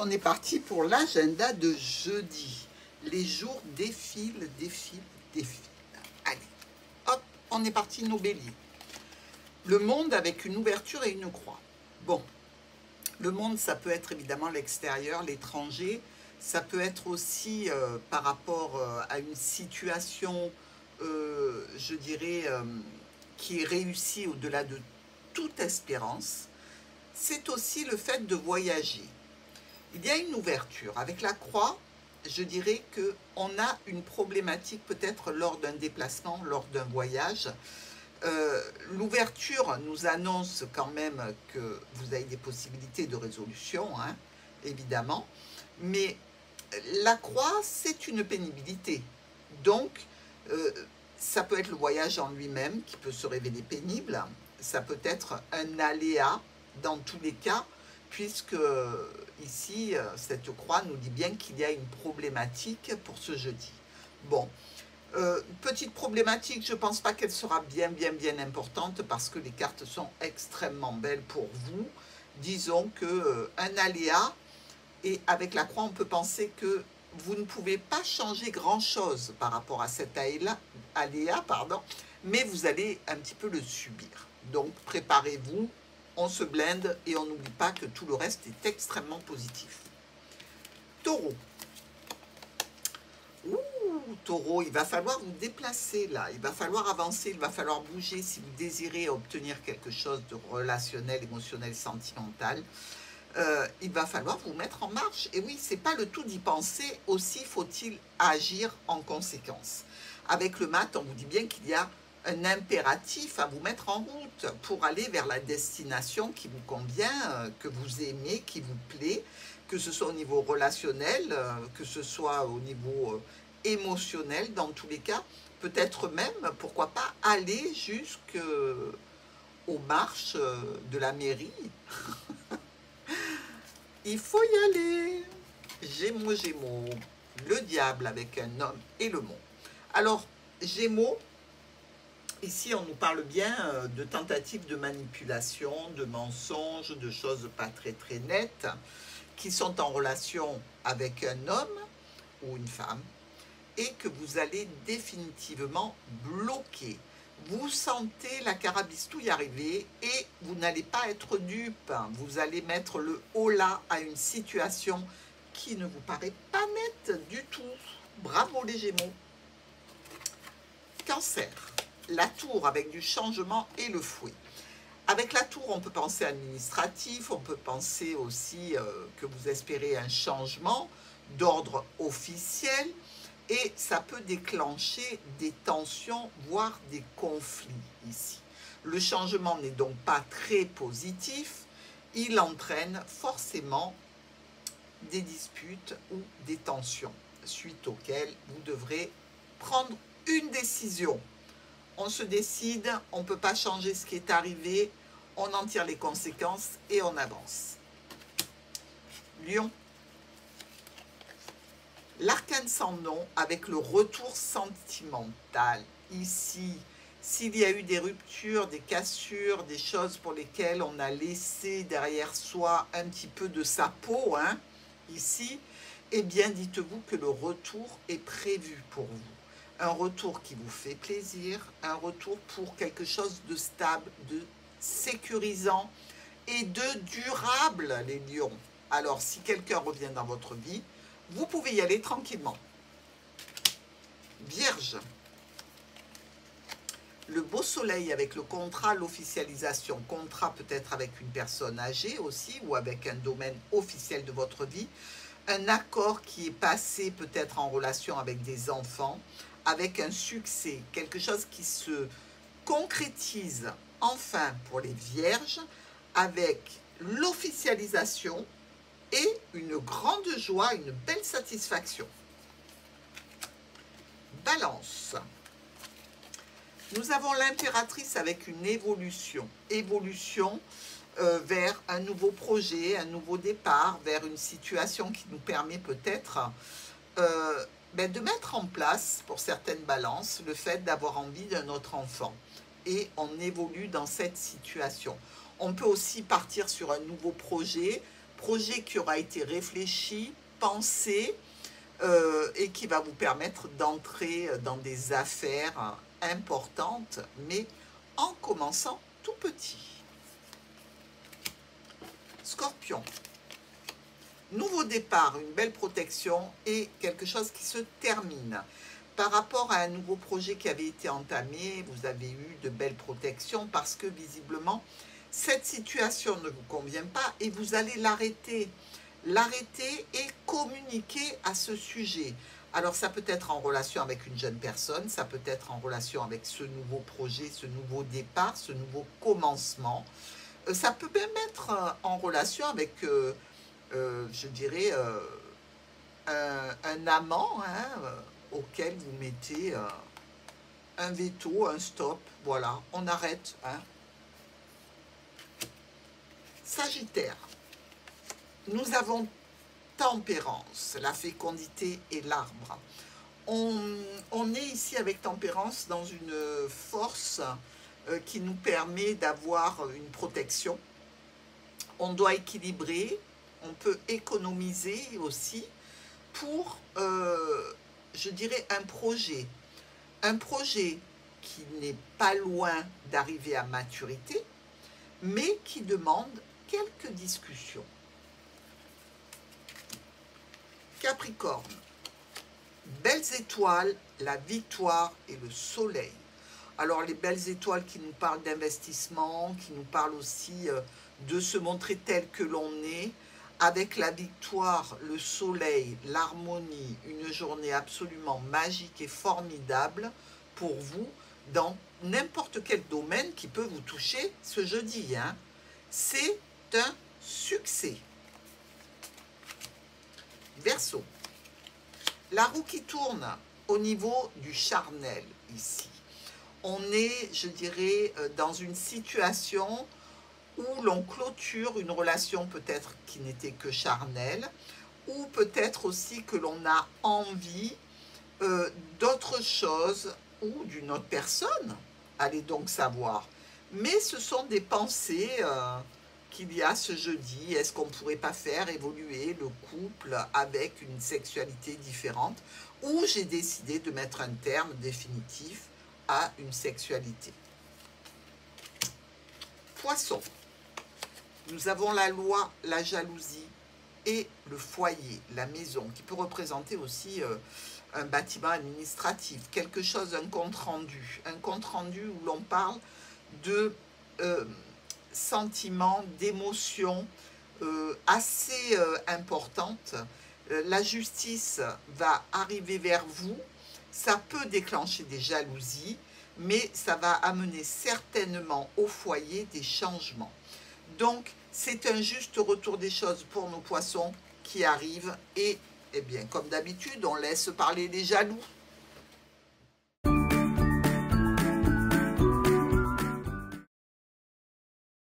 on est parti pour l'agenda de jeudi. Les jours défilent, défilent, défilent. Allez, hop, on est parti, nos béliers. Le monde avec une ouverture et une croix. Bon, le monde, ça peut être évidemment l'extérieur, l'étranger. Ça peut être aussi par rapport à une situation, je dirais, qui est réussie au-delà de toute espérance. C'est aussi le fait de voyager. Il y a une ouverture. Avec la croix, je dirais qu'on a une problématique peut-être lors d'un déplacement, lors d'un voyage. L'ouverture nous annonce quand même que vous avez des possibilités de résolution, hein, évidemment. Mais la croix, c'est une pénibilité. Donc, ça peut être le voyage en lui-même qui peut se révéler pénible. Ça peut être un aléa dans tous les cas, puisque ici, cette croix nous dit bien qu'il y a une problématique pour ce jeudi. Bon, petite problématique, je ne pense pas qu'elle sera bien importante parce que les cartes sont extrêmement belles pour vous. Disons qu'un aléa, et avec la croix, on peut penser que vous ne pouvez pas changer grand-chose par rapport à cet aléa, mais vous allez un petit peu le subir. Donc, préparez-vous, on se blinde et on n'oublie pas que tout le reste est extrêmement positif. Taureau. Taureau, il va falloir vous déplacer là, il va falloir avancer, il va falloir bouger si vous désirez obtenir quelque chose de relationnel, émotionnel, sentimental. Il va falloir vous mettre en marche. Et oui, c'est pas le tout d'y penser, aussi faut-il agir en conséquence. Avec le mat, on vous dit bien qu'il y a un impératif à vous mettre en route pour aller vers la destination qui vous convient, que vous aimez, qui vous plaît, que ce soit au niveau relationnel, que ce soit au niveau émotionnel, dans tous les cas, peut-être même, pourquoi pas, aller jusqu'aux marches de la mairie. Il faut y aller. Gémeaux, Gémeaux, le diable avec un homme et le monde. Alors, Gémeaux, ici on nous parle bien de tentatives de manipulation, de mensonges, de choses pas très nettes, qui sont en relation avec un homme ou une femme, et que vous allez définitivement bloquer. Vous sentez la carabistouille arriver et vous n'allez pas être dupe. Vous allez mettre le holà à une situation qui ne vous paraît pas nette du tout. Bravo les Gémeaux. Cancer. La tour avec du changement et le fouet. Avec la tour, on peut penser administratif, on peut penser aussi que vous espérez un changement d'ordre officiel. Et ça peut déclencher des tensions, voire des conflits ici. Le changement n'est donc pas très positif. Il entraîne forcément des disputes ou des tensions, suite auxquelles vous devrez prendre une décision. On se décide, on ne peut pas changer ce qui est arrivé, on en tire les conséquences et on avance. Lion. L'arcane sans nom avec le retour sentimental. Ici, s'il y a eu des ruptures, des cassures, des choses pour lesquelles on a laissé derrière soi un petit peu de sa peau, hein, ici, eh bien, dites-vous que le retour est prévu pour vous. Un retour qui vous fait plaisir, un retour pour quelque chose de stable, de sécurisant et de durable, les lions. Alors, si quelqu'un revient dans votre vie, vous pouvez y aller tranquillement. Vierge. Le beau soleil avec le contrat, l'officialisation. Contrat peut-être avec une personne âgée aussi ou avec un domaine officiel de votre vie. Un accord qui est passé peut-être en relation avec des enfants, avec un succès. Quelque chose qui se concrétise enfin pour les vierges avec l'officialisation et une grande joie, une belle satisfaction. Balance. Nous avons l'impératrice avec une évolution. Évolution vers un nouveau projet, un nouveau départ, vers une situation qui nous permet peut-être de mettre en place, pour certaines balances, le fait d'avoir envie d'un autre enfant. Et on évolue dans cette situation. On peut aussi partir sur un nouveau projet, projet qui aura été réfléchi, pensé, et qui va vous permettre d'entrer dans des affaires importantes, mais en commençant tout petit. Scorpion. Nouveau départ, une belle protection et quelque chose qui se termine. Par rapport à un nouveau projet qui avait été entamé, vous avez eu de belles protections parce que visiblement, cette situation ne vous convient pas et vous allez l'arrêter. L'arrêter et communiquer à ce sujet. Alors ça peut être en relation avec une jeune personne, ça peut être en relation avec ce nouveau projet, ce nouveau départ, ce nouveau commencement. Ça peut même être en relation avec, je dirais, un amant, hein, auquel vous mettez un veto, un stop, voilà, on arrête. Hein. Sagittaire, nous avons Tempérance, la fécondité et l'arbre. On est ici avec Tempérance dans une force qui nous permet d'avoir une protection. On doit équilibrer, on peut économiser aussi pour, je dirais, un projet. Un projet qui n'est pas loin d'arriver à maturité, mais qui demande quelques discussions. Capricorne, belles étoiles, la victoire et le soleil. Alors les belles étoiles qui nous parlent d'investissement, qui nous parlent aussi de se montrer tel que l'on est, avec la victoire, le soleil, l'harmonie, une journée absolument magique et formidable pour vous dans n'importe quel domaine qui peut vous toucher ce jeudi. Hein. C'est un succès. Verseau, la roue qui tourne au niveau du charnel ici. On est, je dirais, dans une situation où l'on clôture une relation peut-être qui n'était que charnelle, ou peut-être aussi que l'on a envie d'autre chose ou d'une autre personne, allez donc savoir. Mais ce sont des pensées qu'il y a ce jeudi. Est-ce qu'on ne pourrait pas faire évoluer le couple avec une sexualité différente, ou j'ai décidé de mettre un terme définitif à une sexualité. Poisson, nous avons la loi, la jalousie et le foyer, la maison, qui peut représenter aussi un bâtiment administratif, quelque chose, un compte rendu où l'on parle de sentiments, d'émotions assez importantes. La justice va arriver vers vous, ça peut déclencher des jalousies, mais ça va amener certainement au foyer des changements. Donc, c'est un juste retour des choses pour nos poissons qui arrivent et, eh bien, comme d'habitude, on laisse parler les jaloux.